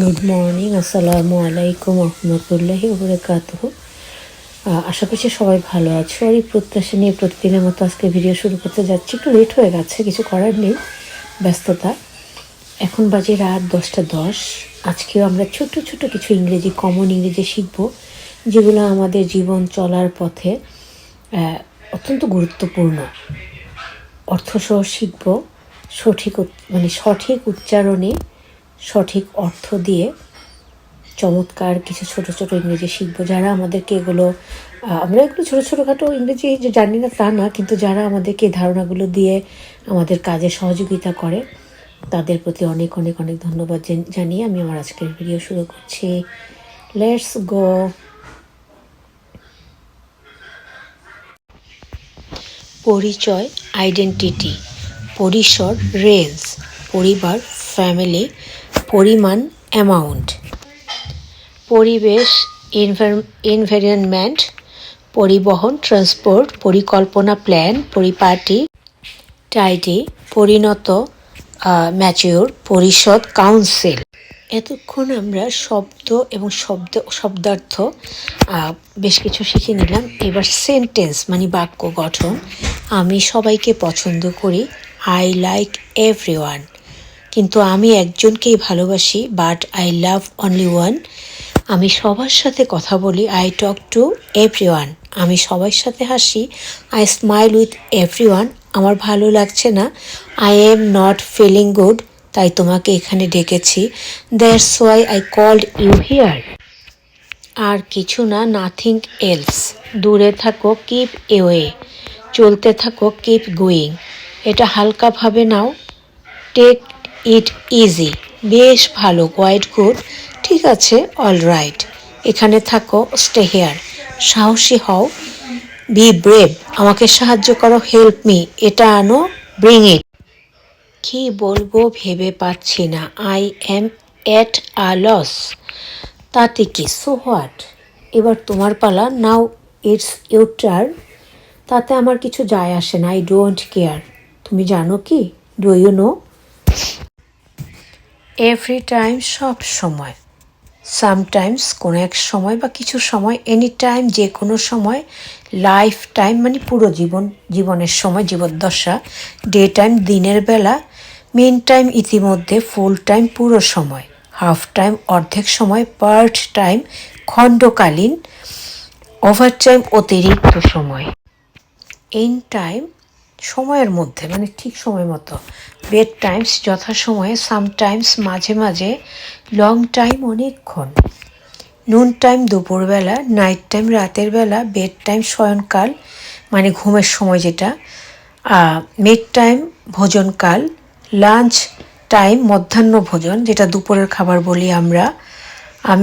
Good morning, আসসালামু আলাইকুম রহমতুল্লাহি ওবরাকাতুহু। আশা করছি সবাই ভালো আছো। আর এই প্রত্যাশা নিয়ে প্রতিদিনের মতো আজকে ভিডিও শুরু করতে যাচ্ছি। একটু লেট হয়ে গেছে, কিছু করার নেই, ব্যস্ততা। এখন বাজে রাত 10টা 10। আজকেও আমরা ছোট ছোট কিছু ইংরেজি, কমন ইংরেজি শিখবো, যেগুলো আমাদের জীবন চলার পথে অত্যন্ত গুরুত্বপূর্ণ। অর্থসহ শিখব, সঠিক উচ্চারণে সঠিক অর্থ দিয়ে চমৎকার কিছু ছোট ছোট ইংরেজি শিখবো। যারা আমাদেরকে আমরা এগুলো ছোটোখাটো ইংরেজি যে জানি না তা না, কিন্তু যারা আমাদেরকে এই ধারণাগুলো দিয়ে আমাদের কাজে সহযোগিতা করে, তাদের প্রতি অনেক অনেক অনেক ধন্যবাদ জানিয়ে আমি আমার আজকের ভিডিও শুরু করছি। Let's go. পরিচয়, আইডেন্টিটি। পরিসর, রেঞ্জ। পরিবার, ফ্যামিলি। পরিমাণ, অ্যামাউন্ট। পরিবেশ, এনভায়রনমেন্ট। পরিবহন, ট্রান্সপোর্ট। পরিকল্পনা, প্ল্যান। পরিপাটি, টাইডি। পরিণত, ম্যাচিওর। পরিষদ, কাউন্সিল। এতক্ষণ আমরা শব্দ এবং শব্দার্থ বেশ কিছু শিখে নিলাম। এবার সেন্টেন্স মানে বাক্য গঠন। আমি সবাইকে পছন্দ করি। I like everyone. কিন্তু আমি একজনকেই ভালোবাসি। But I love only one. আমি সবার সাথে কথা বলি। I talk to everyone. আমি সবার সাথে হাসি। I smile with everyone. আমার ভালো লাগছে না। I am not feeling good. তাই তোমাকে এখানে ডেকেছি। That's why I called you here. আর কিছু না, নাথিং এলস। দূরে থাকো, কিপ এওয়ে। চলতে থাকো, কিপ গোয়িং। এটা হালকাভাবে নাও, টেক ইট ইজি। বেশ ভালো, কোয়াইট গুড। ঠিক আছে, অল রাইট। এখানে থাকো, স্টে হেয়ার। সাহসী হও, বি ব্রেভ। আমাকে সাহায্য করো, হেল্প মি। এটা আনো, ব্রিং ইট। কি বলবো ভেবে পাচ্ছি না। I am at a loss. তাতে কি, সো হোয়াট। এবার তোমার পালা, নাও ইটস ইউর টার্ন। তাতে আমার কিছু যায় আসে না। I don't care. তুমি জানো কি, do you know. Every time, সব সময়। সামটাইমস, কোনো এক সময় বা কিছু সময়। এনি টাইম, যে কোনো সময়। লাইফ টাইম মানে পুরো জীবনের সময়, জীবদ্দশা। ডে টাইম, দিনের বেলা। মেন টাইম, ইতিমধ্যে। ফুল টাইম, পুরো সময়। হাফ টাইম, অর্ধেক সময়। পার্ট টাইম, খণ্ডকালীন। ওভার টাইম, অতিরিক্ত সময়। ইন টাইম, সময়ের মধ্যে মানে ঠিক সময় মতো। বেড টাইমস, যথাসময়ে। সামটাইমস, মাঝে মাঝে। লং টাইম, অনেকক্ষণ। নুন টাইম, দুপুরবেলা। নাইট টাইম, রাতের বেলা। বেড টাইম, শয়নকাল মানে ঘুমের সময় যেটা। মিড টাইম, ভোজনকাল। লাঞ্চ টাইম, মধ্যাহ্ন ভোজন, যেটা দুপুরের খাবার বলি আমরা।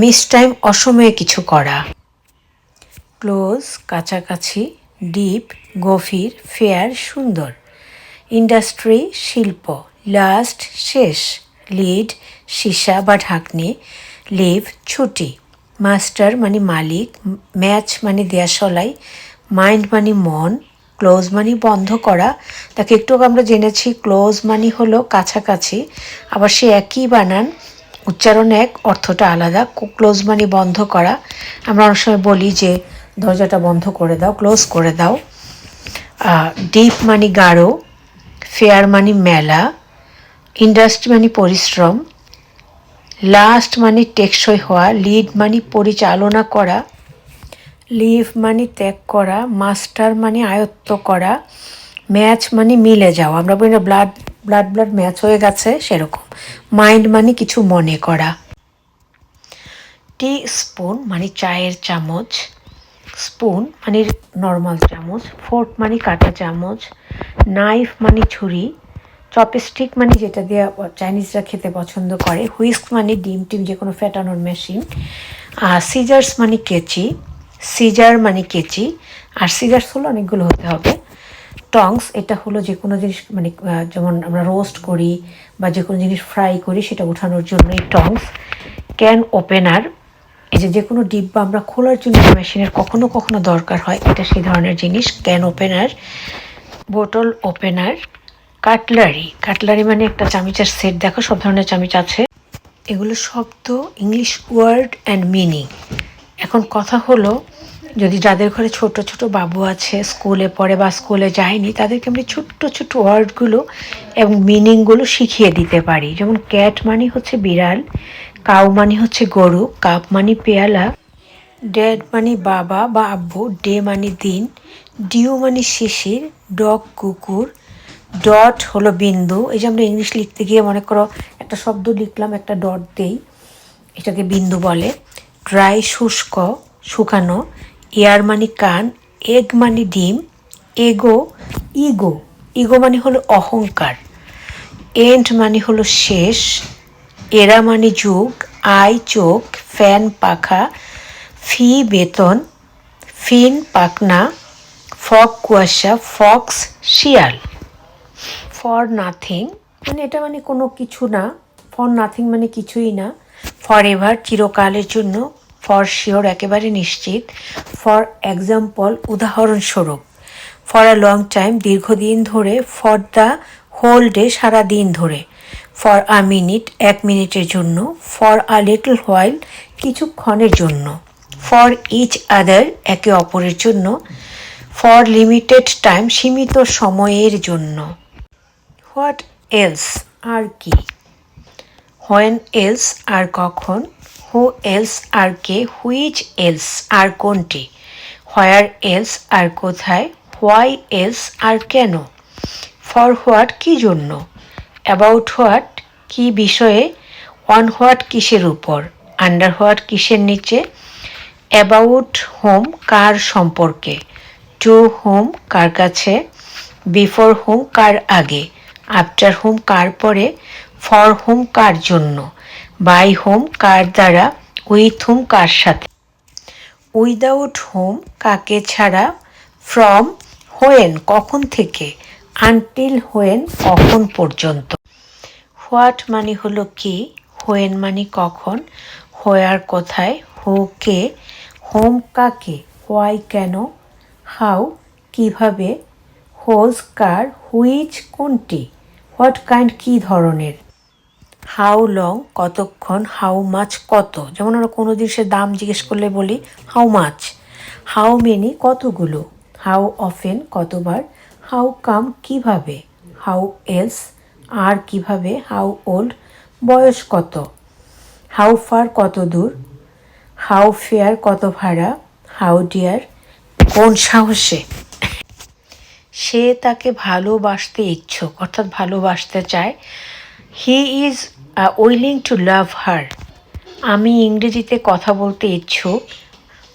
মিস টাইম, অসময়ে কিছু করা। ক্লোজ, কাছাকাছি। ডিপ, গভীর। ফেয়ার, সুন্দর। ইন্ডাস্ট্রি, শিল্প। লাস্ট, শেষ। লিড, সীসা বা ঢাকনি। লিভ, ছুটি। মাস্টার মানে মালিক। ম্যাচ মানে দেয়াশলাই। মাইন্ড মানে মন। ক্লোজ মানে বন্ধ করা। তাকে একটু আমরা জেনেছি, ক্লোজ মানে হলো কাছাকাছি। আবার সে একই বানান, উচ্চারণ এক, অর্থটা আলাদা। ক্লোজ মানে বন্ধ করা। আমরা অনেক সময় বলি যে দরজাটা বন্ধ করে দাও, ক্লোজ করে দাও। ডিপ মানে গাঢ়। ফেয়ার মানে মেলা। ইন্ডাস্ট্রি মানে পরিশ্রম। লাস্ট মানে টেকসই হওয়া। লিড মানে পরিচালনা করা। লিভ মানে ত্যাগ করা। মাস্টার মানে আয়ত্ত করা। ম্যাচ মানে মিলে যাওয়া, আমরা বলি না ব্লাড ম্যাচ হয়ে গেছে, সেরকম। মাইন্ড মানে কিছু মনে করা। টি স্পুন মানে চায়ের চামচ। স্পুন মানে নর্মাল চামচ। ফোর্ক মানে কাঁটা চামচ। নাইফ মানে ছুরি। চপস্টিক মানে যেটা দিয়ে চাইনিজরা খেতে পছন্দ করে। হুইস্ক মানে ডিম যে কোনো ফেটানোর মেশিন। সিজার্স মানে কেচি। সিজার মানে কেচি। আর সিজার্স হলো অনেকগুলো হতে হবে। টংস, এটা হলো যে কোনো জিনিস মানে যেমন আমরা রোস্ট করি বা যে কোনো জিনিস ফ্রাই করি, সেটা ওঠানোর জন্য এই টংস। ক্যান ওপেনার, এই যে কোনো ডিব্বা আমরা খোলার জন্য মেশিনের কখনো কখনো দরকার হয়, এটা সেই ধরনের জিনিস, ক্যান ওপেনার। বোতল ওপেনার। কাটলারি মানে একটা চামচের সেট, দেখো সব ধরনের চামচ আছে। এগুলো শব্দ, ইংলিশ ওয়ার্ড অ্যান্ড মিনিং। এখন কথা হলো, যদি যাদের ঘরে ছোট ছোট বাবু আছে, স্কুলে পড়ে বা স্কুলে যায়নি, তাদেরকে আমি ছোট্ট ছোট্ট ওয়ার্ডগুলো এবং মিনিংগুলো শিখিয়ে দিতে পারি। যেমন ক্যাট মানে হচ্ছে বিড়াল, কাউ মানে হচ্ছে গরু, কাপ মানে পেয়ালা, ড্যাড মানে বাবা বা আব্বু, ডে মানে দিন, ডিউ মানে শিশির, ডগ কুকুর, ডট হলো বিন্দু। এই যে আমরা ইংলিশ লিখতে গিয়ে মনে করো একটা শব্দ লিখলাম, একটা ডট দেই, এটাকে বিন্দু বলে। ড্রাই শুষ্ক, শুকানো, এয়ার মানে কান, এগ মানে ডিম, এগো ইগো, ইগো মানে হলো অহংকার, এন্ড মানে হলো শেষ, এরা মানে যুগ, আই চোখ, ফ্যান পাখা, ফি বেতন, ফিন পাকনা, ফক কুয়াশা, ফক্স শিয়াল। ফর নাথিং মানে এটা মানে কোনো কিছু না, ফর নাথিং মানে কিছুই না। ফর এভার চিরকালের জন্য, ফর শিওর একেবারে নিশ্চিত, ফর এক্সাম্পল উদাহরণস্বরূপ, ফর আ লং টাইম দীর্ঘদিন ধরে, ফর দ্য হোল ডে সারা দিন ধরে, ফর আ মিনিট এক মিনিটের জন্য, ফর আ লিটল হোয়াইল কিছুক্ষণের জন্য, ফর ইচ আদার একে অপরের জন্য, ফর লিমিটেড টাইম সীমিত সময়ের জন্য। হোয়াট এলস আর কি, হোয়েন এলস আর কখন, হু এলস আর কে, হুইচ এলস আর কোনটি, হোয়ার এলস আর কোথায়, হোয়াই এলস আর কেন, ফর হোয়াট কি জন্য, অ্যাবাউট হোয়াট কি বিষয়ে, অন হোয়াট কিসের উপর, আন্ডার হোয়াট কিসের নিচে, অ্যাবাউট হোম কার সম্পর্কে, টু হোম কার কাছে, বিফোর হোম কার আগে, আফটার হোম কার পরে, ফর হোম কার জন্য, বাই হোম কার দ্বারা, উইথ হোম কার সাথে, উইদাউট হোম কাকে ছাড়া, ফ্রম হোয়েন কখন থেকে, আনটিল হোয়েন কখন পর্যন্ত। হোয়াট মানে হলো কি, হোয়েন মানে কখন, হোয়ার কোথায়, হু কে, হোম কাকে, হোয়াই কেন, হাউ কিভাবে, হোজ কার, হুইচ কোনটি, হোয়াট কাইন্ড কি ধরনের, হাউ লং কতক্ষণ, হাউ মাছ কত। যেমন আমরা কোনো জিনিসের দাম জিজ্ঞেস করলে বলি হাউ মাছ, হাউ মেনি কতগুলো, হাউ অফেন কতবার, হাউ কাম কিভাবে, হাউ এলস আর কিভাবে, হাউ ওল্ড বয়স কত, হাউ ফার কত দূর, হাউ ফেয়ার কত ভাড়া, হাউ ডিয়ার কোন সাহসে। সে তাকে ভালোবাসতে ইচ্ছুক, অর্থাৎ ভালোবাসতে চায়। হি ইজ উইলিং টু লাভ হার। আমি ইংরেজিতে কথা বলতে ইচ্ছুক,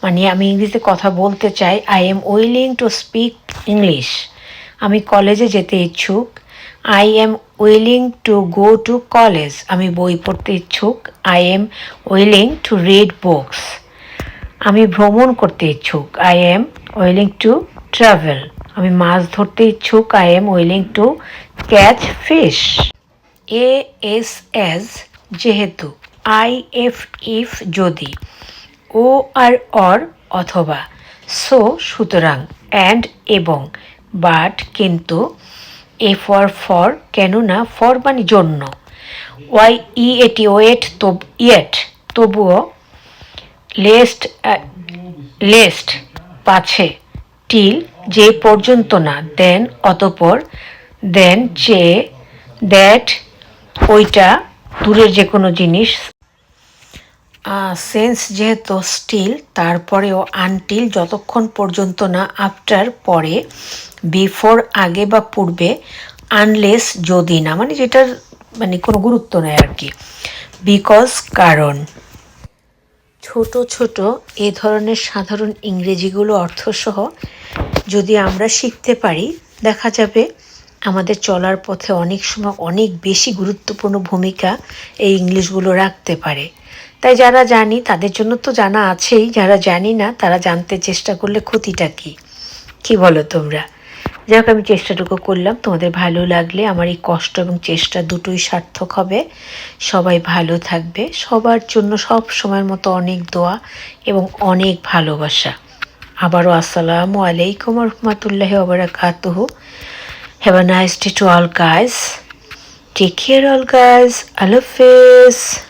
মানে আমি ইংরেজিতে কথা বলতে চাই। I am willing to speak English. আমি কলেজে যেতে ইচ্ছুক। I am willing to go to college. আমি বই পড়তে ইচ্ছুক। I am willing to read books. আমি ভ্রমণ করতে ইচ্ছুক। I am willing to travel. আমি মাছ ধরতে ইচ্ছুক। I am willing to catch fish. A S as যেহেতু, আই এফ ইফ যদি, ও আর অর অথবা, সো সুতরাং, অ্যান্ড এবং, বাট কিন্তু, এ ফর ফর কেননা, ফর মানে জন্য, ওয়াই ই এটি ওয়েট ইয়েট তবুও, লেস্ট লেস্ট পাছে, টিল যে পর্যন্ত না, দেন অতপর, দেন যে, দ্যাট ওইটা, দূরের যে কোনো জিনিস, সেন্স যেহেতু, স্টিল তারপরেও, আনটিল যতক্ষণ পর্যন্ত না, আফটার পরে, বিফোর আগে বা পূর্বে, আনলেস যদি না, মানে যেটার মানে কোনো গুরুত্ব নেই আর কি, বিকজ কারণ। ছোট ছোট এ ধরনের সাধারণ ইংরেজিগুলো অর্থসহ যদি আমরা শিখতে পারি, দেখা যাবে আমাদের চলার পথে অনেক সময় অনেক বেশি গুরুত্বপূর্ণ ভূমিকা এই ইংলিশগুলো রাখতে পারে। তাই যারা জানি তাদের জন্য তো জানা আছেই, যারা জানি না তারা জানতে চেষ্টা করলে ক্ষতিটা কী, কী বলো তোমরা? যাই হোক, আমি চেষ্টাটুকু করলাম। তোমাদের ভালো লাগলে আমার এই কষ্ট এবং চেষ্টা দুটোই সার্থক হবে। সবাই ভালো থাকবে। সবার জন্য সব সময়ের মতো অনেক দোয়া এবং অনেক ভালোবাসা। আবারও আসসালামু আলাইকুম রহমতুল্লাহি ওয়া বারাকাতুহু। Have a nice day to all guys. Take care all guys. Allah Hafiz.